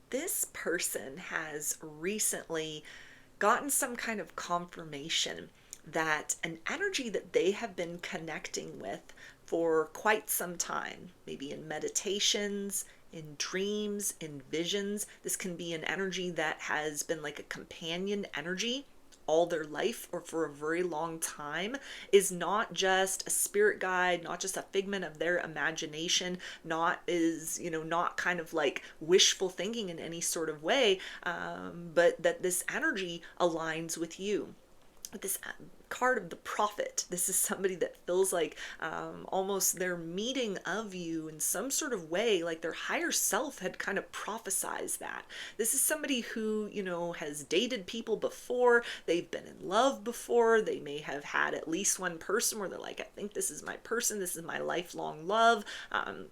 this person has recently gotten some kind of confirmation that an energy that they have been connecting with for quite some time, maybe in meditations, in dreams, in visions. This can be an energy that has been like a companion energy all their life or for a very long time, is not just a spirit guide, not just a figment of their imagination, not kind of like wishful thinking in any sort of way, but that this energy aligns with you. This card of the prophet. This is somebody that feels like almost their meeting of you in some sort of way, like their higher self had kind of prophesized that. This is somebody who, has dated people before, they've been in love before, they may have had at least one person where they're like, I think this is my person, this is my lifelong love.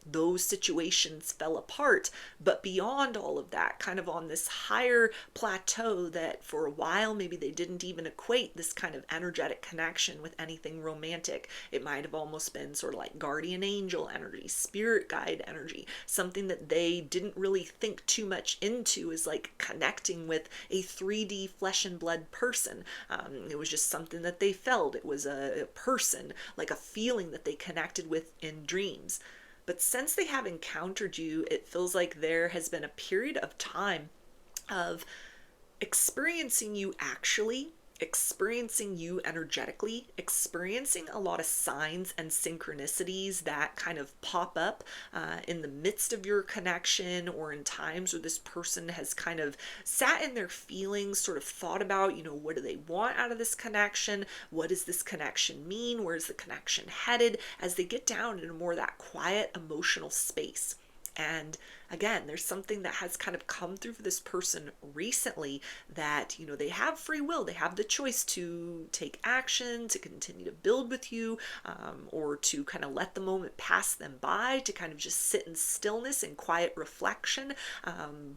Those situations fell apart. But beyond all of that, kind of on this higher plateau that for a while maybe they didn't even equate this kind of energetic connection with anything romantic. It might have almost been sort of like guardian angel energy, spirit guide energy, something that they didn't really think too much into as like connecting with a 3D flesh and blood person. It was just something that they felt. It was a person, like a feeling that they connected with in dreams. But since they have encountered you, it feels like there has been a period of time of experiencing you actually, experiencing you energetically, experiencing a lot of signs and synchronicities that kind of pop up in the midst of your connection, or in times where this person has kind of sat in their feelings, sort of thought about, what do they want out of this connection? What does this connection mean? Where's the connection headed? As they get down into more of that quiet emotional space. And again, there's something that has kind of come through for this person recently that, they have free will. They have the choice to take action, to continue to build with you, or to kind of let the moment pass them by, to kind of just sit in stillness and quiet reflection.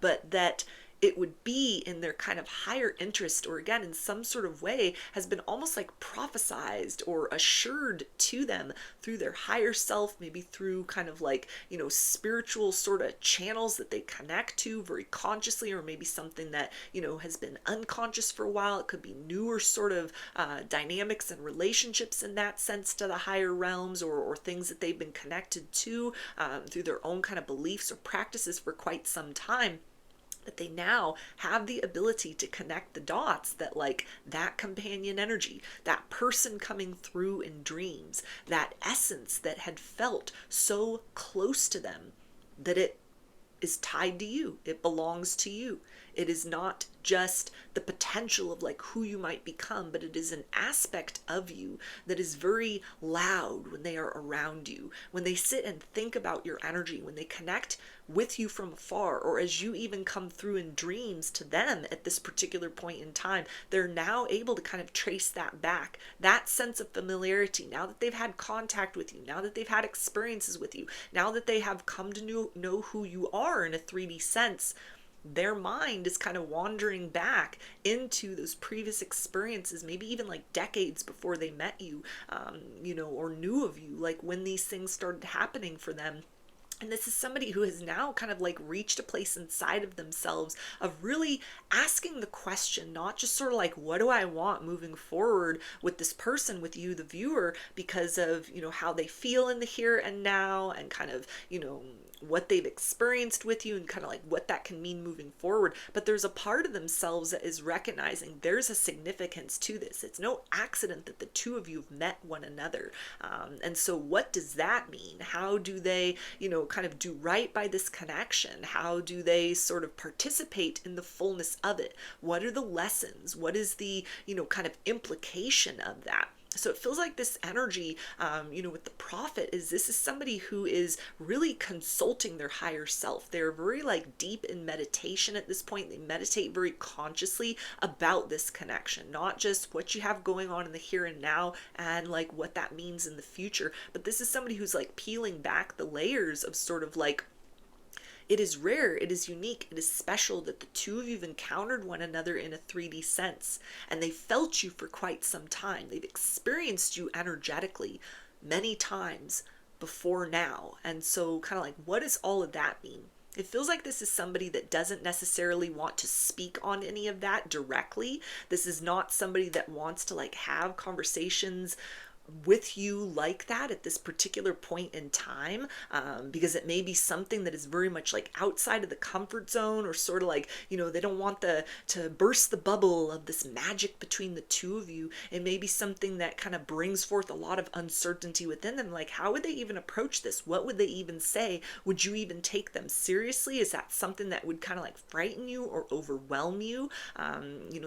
But that it would be in their kind of higher interest, or again in some sort of way has been almost like prophesized or assured to them through their higher self, maybe through kind of like spiritual sort of channels that they connect to very consciously, or maybe something that has been unconscious for a while. It could be newer sort of dynamics and relationships in that sense to the higher realms, or things that they've been connected to through their own kind of beliefs or practices for quite some time, that they now have the ability to connect the dots, that like that companion energy, that person coming through in dreams, that essence that had felt so close to them, that it is tied to you. It belongs to you. It is not just the potential of like who you might become, but it is an aspect of you that is very loud when they are around you, when they sit and think about your energy, when they connect with you from afar, or as you even come through in dreams to them at this particular point in time. They're now able to kind of trace that back, that sense of familiarity, now that they've had contact with you, now that they've had experiences with you, now that they have come to know who you are in a 3D sense. Their mind is kind of wandering back into those previous experiences, maybe even like decades before they met you, or knew of you, like when these things started happening for them. And this is somebody who has now kind of like reached a place inside of themselves of really asking the question, not just sort of like, what do I want moving forward with this person, with you, the viewer, because of, how they feel in the here and now, and kind of, what they've experienced with you, and kind of like what that can mean moving forward. But there's a part of themselves that is recognizing there's a significance to this. It's no accident that the two of you have met one another. And so what does that mean? How do they, kind of do right by this connection? How do they sort of participate in the fullness of it? What are the lessons? What is the, kind of implication of that? So it feels like this energy, with the prophet, this is somebody who is really consulting their higher self. They're very like deep in meditation at this point. They meditate very consciously about this connection, not just what you have going on in the here and now and like what that means in the future. But this is somebody who's like peeling back the layers of sort of like, it is rare, it is unique, it is special that the two of you have encountered one another in a 3D sense, and they've felt you for quite some time. They've experienced you energetically many times before now. And so kind of like, what does all of that mean? It feels like this is somebody that doesn't necessarily want to speak on any of that directly. This is not somebody that wants to like have conversations with you like that at this particular point in time, because it may be something that is very much like outside of the comfort zone, or sort of like, they don't want to burst the bubble of this magic between the two of you. It may be something that kind of brings forth a lot of uncertainty within them, like how would they even approach this, what would they even say, would you even take them seriously, is that something that would kind of like frighten you or overwhelm you?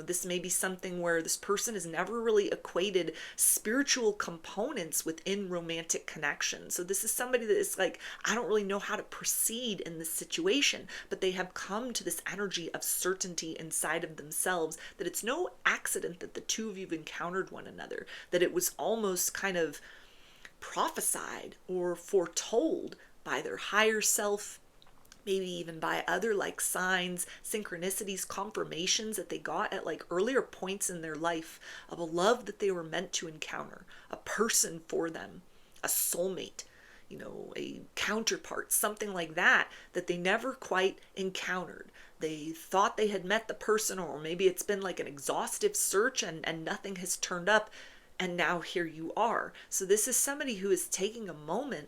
This may be something where this person has never really equated spiritual components within romantic connection. So this is somebody that is like, I don't really know how to proceed in this situation, but they have come to this energy of certainty inside of themselves that it's no accident that the two of you have encountered one another, that it was almost kind of prophesied or foretold by their higher self, maybe even by other like signs, synchronicities, confirmations that they got at like earlier points in their life of a love that they were meant to encounter, a person for them, a soulmate, a counterpart, something like that, that they never quite encountered. They thought they had met the person, or maybe it's been like an exhaustive search and nothing has turned up, and now here you are. So this is somebody who is taking a moment,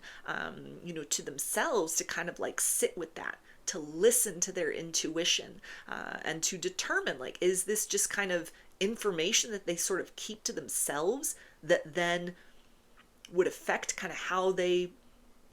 to themselves to kind of like sit with that, to listen to their intuition, and to determine like, is this just kind of information that they sort of keep to themselves that then would affect kind of how they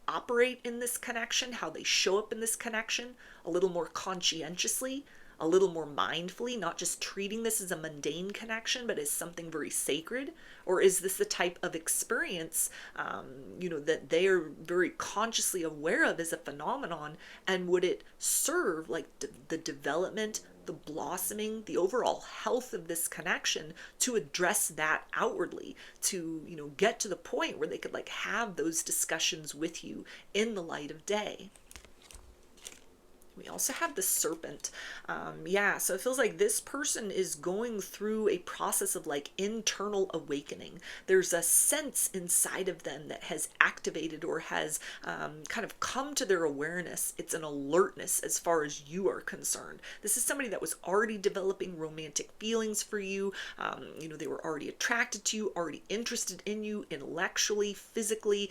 operate in this connection, how they show up in this connection a little more conscientiously, a little more mindfully, not just treating this as a mundane connection, but as something very sacred? Or is this the type of experience, that they are very consciously aware of as a phenomenon, and would it serve like the development, the blossoming, the overall health of this connection to address that outwardly, to, get to the point where they could like have those discussions with you in the light of day? We also have the serpent. So it feels like this person is going through a process of like internal awakening. There's a sense inside of them that has activated or has kind of come to their awareness. It's an alertness as far as you are concerned. This is somebody that was already developing romantic feelings for you. They were already attracted to you, already interested in you intellectually, physically,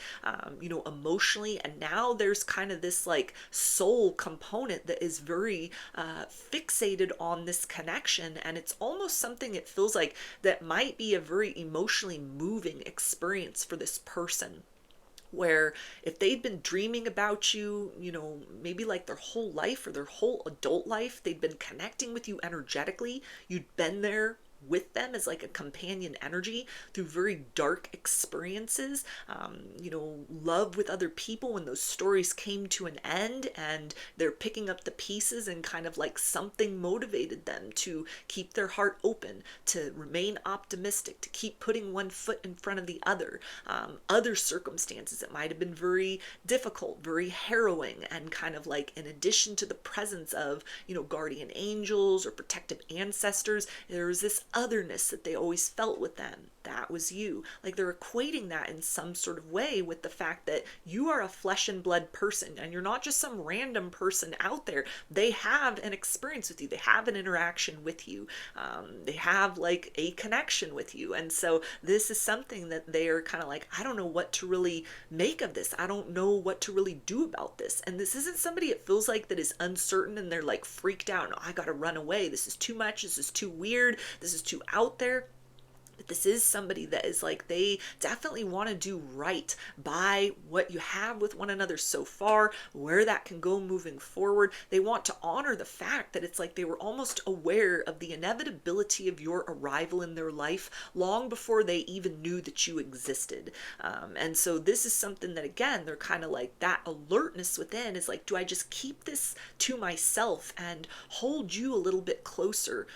emotionally. And now there's kind of this like soul component that is very fixated on this connection, and it's almost something, it feels like, that might be a very emotionally moving experience for this person, where if they'd been dreaming about you, maybe like their whole life or their whole adult life, they'd been connecting with you energetically, you'd been there with them as like a companion energy through very dark experiences, love with other people, when those stories came to an end and they're picking up the pieces, and kind of like something motivated them to keep their heart open, to remain optimistic, to keep putting one foot in front of the other. Other circumstances, it might have been very difficult, very harrowing, and kind of like, in addition to the presence of, guardian angels or protective ancestors, there was this otherness that they always felt with them. That was you. Like, they're equating that in some sort of way with the fact that you are a flesh and blood person, and you're not just some random person out there. They have an experience with you. They have an interaction with you. They have like a connection with you. And so this is something that they are kind of like, I don't know what to really make of this. I don't know what to really do about this. And this isn't somebody, it feels like, that is uncertain and they're like freaked out. No, I got to run away. This is too much. This is too weird. This is too out there. But this is somebody that is like, they definitely want to do right by what you have with one another so far, where that can go moving forward. They want to honor the fact that it's like they were almost aware of the inevitability of your arrival in their life long before they even knew that you existed. And so this is something that, again, they're kind of like, that alertness within is like, do I just keep this to myself and hold you a little bit closer,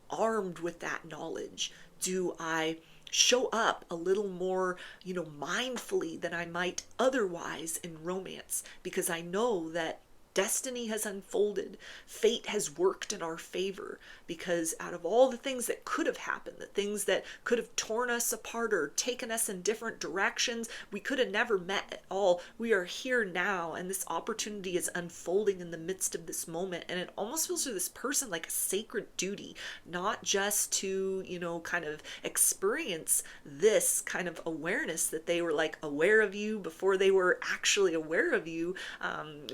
armed with that knowledge? Do I show up a little more, mindfully than I might otherwise in romance? Because I know that Destiny has unfolded. Fate has worked in our favor, because out of all the things that could have happened, the things that could have torn us apart or taken us in different directions, we could have never met at all. We are here now, and this opportunity is unfolding in the midst of this moment. And it almost feels to this person like a sacred duty, not just to, kind of experience this kind of awareness that they were like aware of you before they were actually aware of you,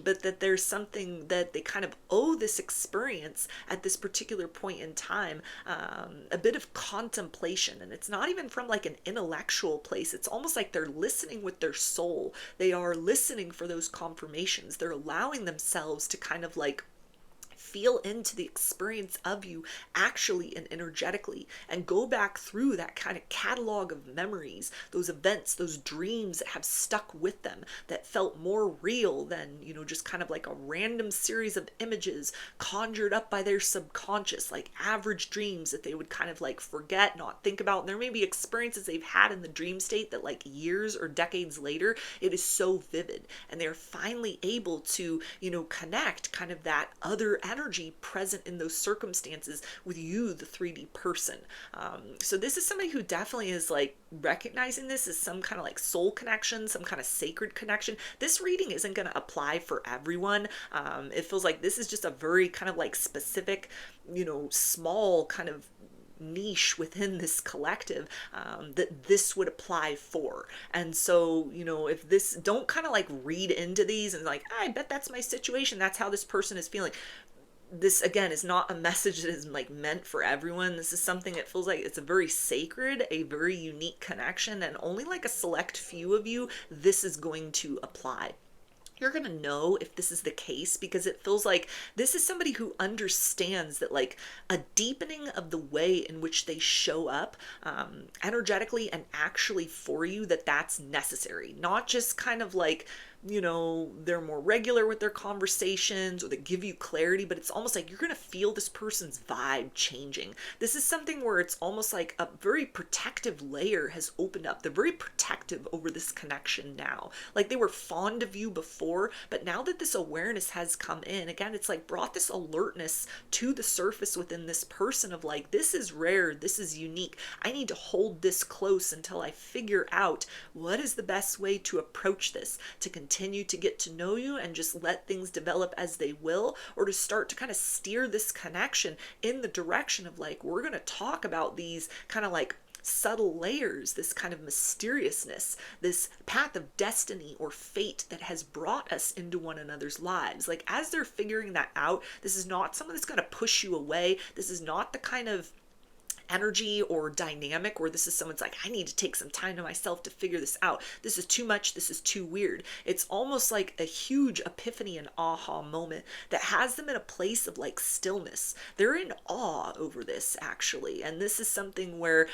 but that there's something that they kind of owe this experience at this particular point in time, a bit of contemplation. And it's not even from like an intellectual place. It's almost like they're listening with their soul. They are listening for those confirmations. They're allowing themselves to kind of like feel into the experience of you actually and energetically, and go back through that kind of catalog of memories, those events, those dreams that have stuck with them, that felt more real than, just kind of like a random series of images conjured up by their subconscious, like average dreams that they would kind of like forget, not think about. And there may be experiences they've had in the dream state that like years or decades later, it is so vivid, and they're finally able to, connect kind of that other energy present in those circumstances with you, the 3D person. So this is somebody who definitely is like recognizing this as some kind of like soul connection, some kind of sacred connection. This reading isn't going to apply for everyone. It feels like this is just a very kind of like specific, small kind of niche within this collective, that this would apply for. And so, if this, don't kind of like read into these and like, I bet that's my situation, that's how this person is feeling. This again is not a message that is like meant for everyone. This is something that feels like it's a very sacred, a very unique connection, and only like a select few of you this is going to apply. You're going to know if this is the case, because it feels like this is somebody who understands that like a deepening of the way in which they show up, energetically and actually for you, that's necessary. Not just kind of like, they're more regular with their conversations or they give you clarity, but it's almost like you're going to feel this person's vibe changing. This is something where it's almost like a very protective layer has opened up. They're very protective over this connection now. Like they were fond of you before, but now that this awareness has come in, again, it's like brought this alertness to the surface within this person of like, this is rare, this is unique. I need to hold this close until I figure out what is the best way to approach this, to continue to get to know you and just let things develop as they will, or to start to kind of steer this connection in the direction of like, we're going to talk about these kind of like subtle layers, this kind of mysteriousness, this path of destiny or fate that has brought us into one another's lives. Like as they're figuring that out, this is not someone that's going to push you away. This is not the kind of energy or dynamic where this is someone's like, I need to take some time to myself to figure this out. This is too much. This is too weird. It's almost like a huge epiphany and aha moment that has them in a place of like stillness. They're in awe over this actually. And this is something where,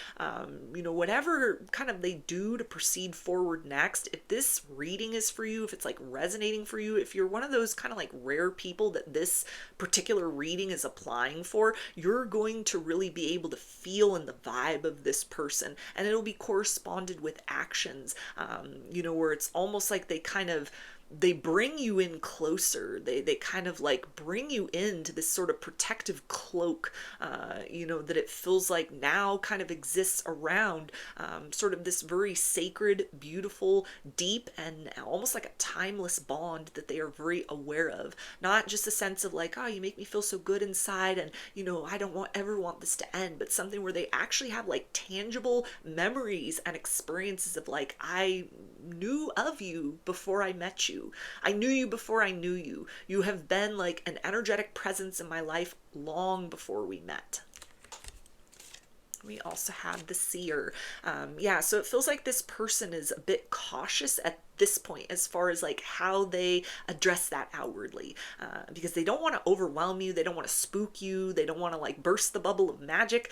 whatever kind of they do to proceed forward next, if this reading is for you, if it's like resonating for you, if you're one of those kind of like rare people that this particular reading is applying for, you're going to really be able to feel in the vibe of this person, and it'll be corresponded with actions, where it's almost like they bring you in closer. They kind of like bring you into this sort of protective cloak, that it feels like now kind of exists around, sort of this very sacred, beautiful, deep, and almost like a timeless bond that they are very aware of. Not just a sense of like, oh, you make me feel so good inside, and I don't ever want this to end, but something where they actually have like tangible memories and experiences of like, I knew of you before I met you. I knew you before I knew you. You have been like an energetic presence in my life long before we met. We also have the seer. So it feels like this person is a bit cautious at this point as far as like how they address that outwardly, because they don't want to overwhelm you, they don't want to spook you, they don't want to like burst the bubble of magic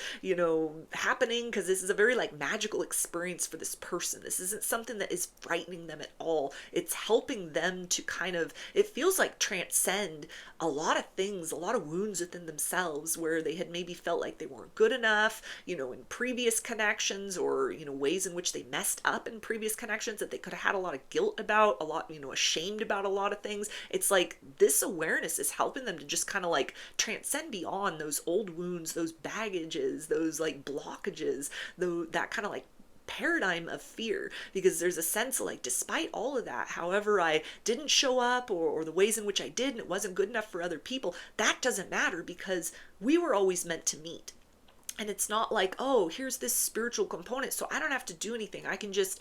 happening, because this is a very like magical experience for this person. This isn't something that is frightening them at all. It's helping them to kind of, it feels like, transcend a lot of things, a lot of wounds within themselves where they had maybe felt like they weren't good enough, in previous connections, or ways in which they messed up in previous connections, that they could have had a lot of guilt about, a lot, ashamed about a lot of things. It's like this awareness is helping them to just kind of like transcend beyond those old wounds, those baggages, those like blockages, though that kind of like paradigm of fear, because there's a sense of like, despite all of that, however I didn't show up, or the ways in which I did and it wasn't good enough for other people, that doesn't matter because we were always meant to meet. And it's not like, oh, here's this spiritual component, so I don't have to do anything. I can just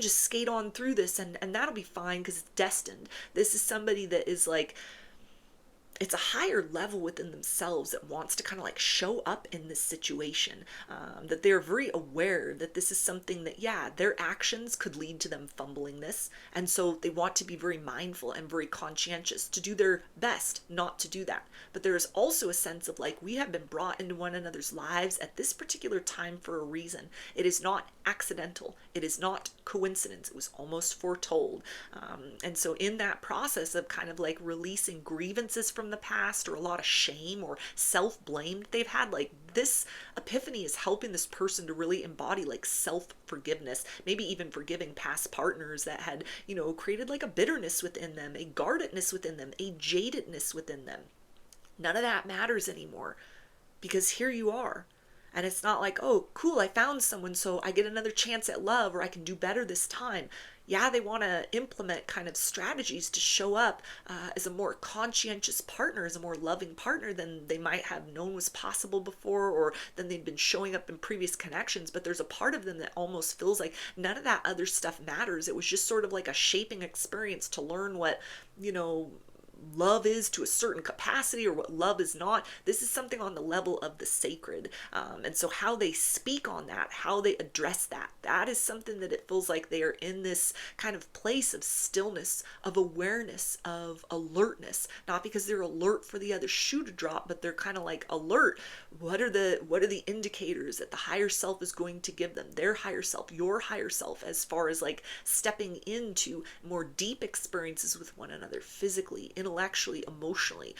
skate on through this, and that'll be fine because it's destined. This is somebody that is like, it's a higher level within themselves that wants to kind of like show up in this situation, that they're very aware that this is something that, yeah, their actions could lead to them fumbling this, and so they want to be very mindful and very conscientious to do their best not to do that. But there is also a sense of like, we have been brought into one another's lives at this particular time for a reason. It is not accidental, it is not coincidence, it was almost foretold. And so in that process of kind of like releasing grievances from the past, or a lot of shame or self-blame that they've had, like this epiphany is helping this person to really embody like self-forgiveness, maybe even forgiving past partners that had, created like a bitterness within them, a guardedness within them, a jadedness within them. None of that matters anymore, because here you are. And it's not like, oh, cool, I found someone, so I get another chance at love, or I can do better this time. Yeah, they want to implement kind of strategies to show up as a more conscientious partner, as a more loving partner than they might have known was possible before, or than they'd been showing up in previous connections. But there's a part of them that almost feels like none of that other stuff matters. It was just sort of like a shaping experience to learn what, love is to a certain capacity, or what love is not. This is something on the level of the sacred. And so how they speak on that, how they address that, that is something that it feels like they are in this kind of place of stillness, of awareness, of alertness, not because they're alert for the other shoe to drop, but they're kind of like alert. What are the indicators that the higher self is going to give them, their higher self, your higher self, as far as like stepping into more deep experiences with one another, physically, intellectually, emotionally,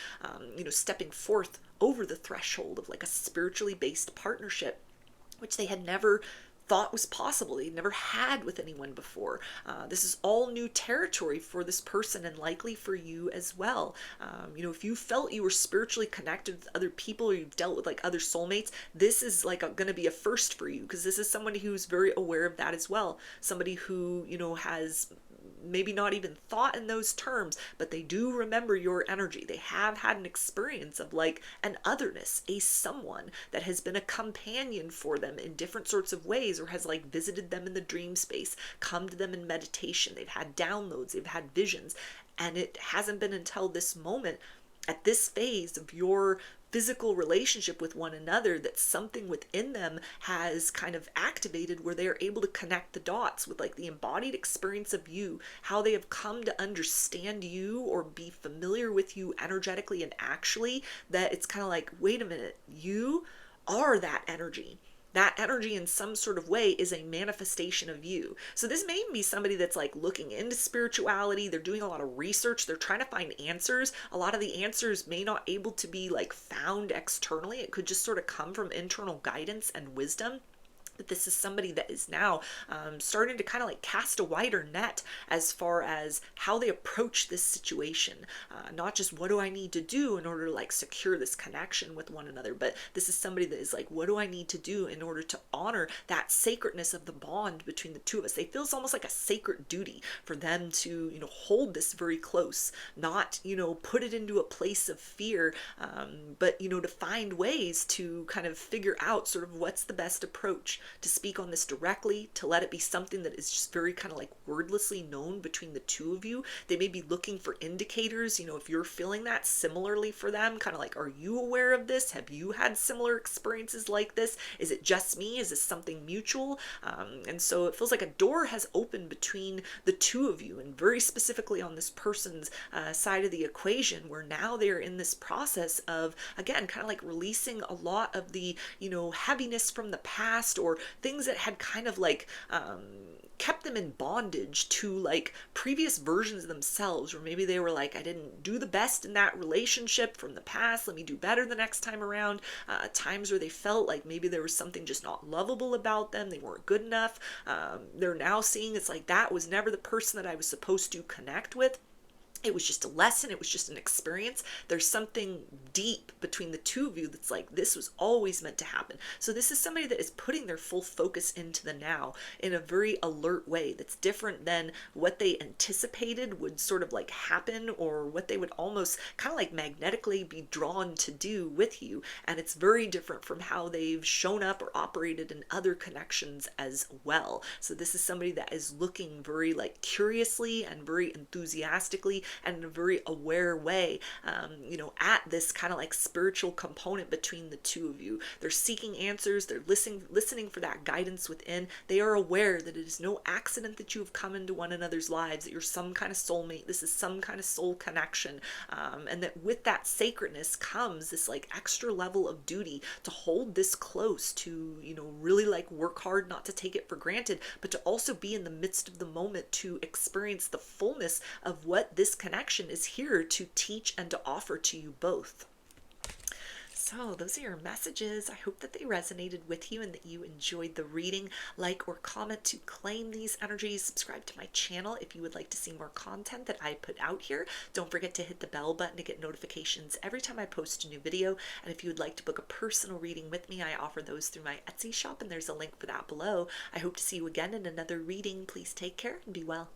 stepping forth over the threshold of like a spiritually based partnership, which they had never thought was possible. They'd never had with anyone before. This is all new territory for this person, and likely for you as well. If you felt you were spiritually connected with other people, or you've dealt with like other soulmates, this is like going to be a first for you, because this is somebody who's very aware of that as well. Somebody who, has maybe not even thought in those terms, but they do remember your energy. They have had an experience of like an otherness, a someone that has been a companion for them in different sorts of ways, or has like visited them in the dream space, come to them in meditation. They've had downloads, they've had visions. And it hasn't been until this moment, at this phase of your physical relationship with one another, that something within them has kind of activated, where they are able to connect the dots with like the embodied experience of you, how they have come to understand you or be familiar with you energetically and actually, that it's kind of like, wait a minute, you are that energy. That energy in some sort of way is a manifestation of you. So this may be somebody that's like looking into spirituality. They're doing a lot of research. They're trying to find answers. A lot of the answers may not able to be like found externally. It could just sort of come from internal guidance and wisdom. But this is somebody that is now starting to kind of like cast a wider net as far as how they approach this situation. Not just what do I need to do in order to like secure this connection with one another, but this is somebody that is like, what do I need to do in order to honor that sacredness of the bond between the two of us? They feel it's almost like a sacred duty for them to, hold this very close, not, put it into a place of fear, but, to find ways to kind of figure out sort of what's the best approach to speak on this directly, to let it be something that is just very kind of like wordlessly known between the two of you. They may be looking for indicators, if you're feeling that similarly for them, kind of like, are you aware of this? Have you had similar experiences like this? Is it just me? Is this something mutual? And so it feels like a door has opened between the two of you, and very specifically on this person's side of the equation, where now they're in this process of, again, kind of like releasing a lot of the, heaviness from the past, or or things that had kind of like kept them in bondage to like previous versions of themselves, or maybe they were like, I didn't do the best in that relationship from the past, let me do better the next time around. Times where they felt like maybe there was something just not lovable about them, they weren't good enough. They're now seeing it's like that was never the person that I was supposed to connect with. It was just a lesson, it was just an experience. There's something deep between the two of you that's like, this was always meant to happen. So this is somebody that is putting their full focus into the now in a very alert way that's different than what they anticipated would sort of like happen, or what they would almost kind of like magnetically be drawn to do with you. And it's very different from how they've shown up or operated in other connections as well. So this is somebody that is looking very like curiously and very enthusiastically and in a very aware way, at this kind of like spiritual component between the two of you. They're seeking answers, they're listening for that guidance within. They are aware that it is no accident that you have come into one another's lives, that you're some kind of soulmate, this is some kind of soul connection, and that with that sacredness comes this like extra level of duty to hold this close, to really like work hard not to take it for granted, but to also be in the midst of the moment, to experience the fullness of what this connection is here to teach and to offer to you both. So those are your messages. I hope that they resonated with you and that you enjoyed the reading. Like or comment to claim these energies. Subscribe to my channel if you would like to see more content that I put out here. Don't forget to hit the bell button to get notifications every time I post a new video. And if you would like to book a personal reading with me, I offer those through my Etsy shop, and there's a link for that below. I hope to see you again in another reading. Please take care and be well.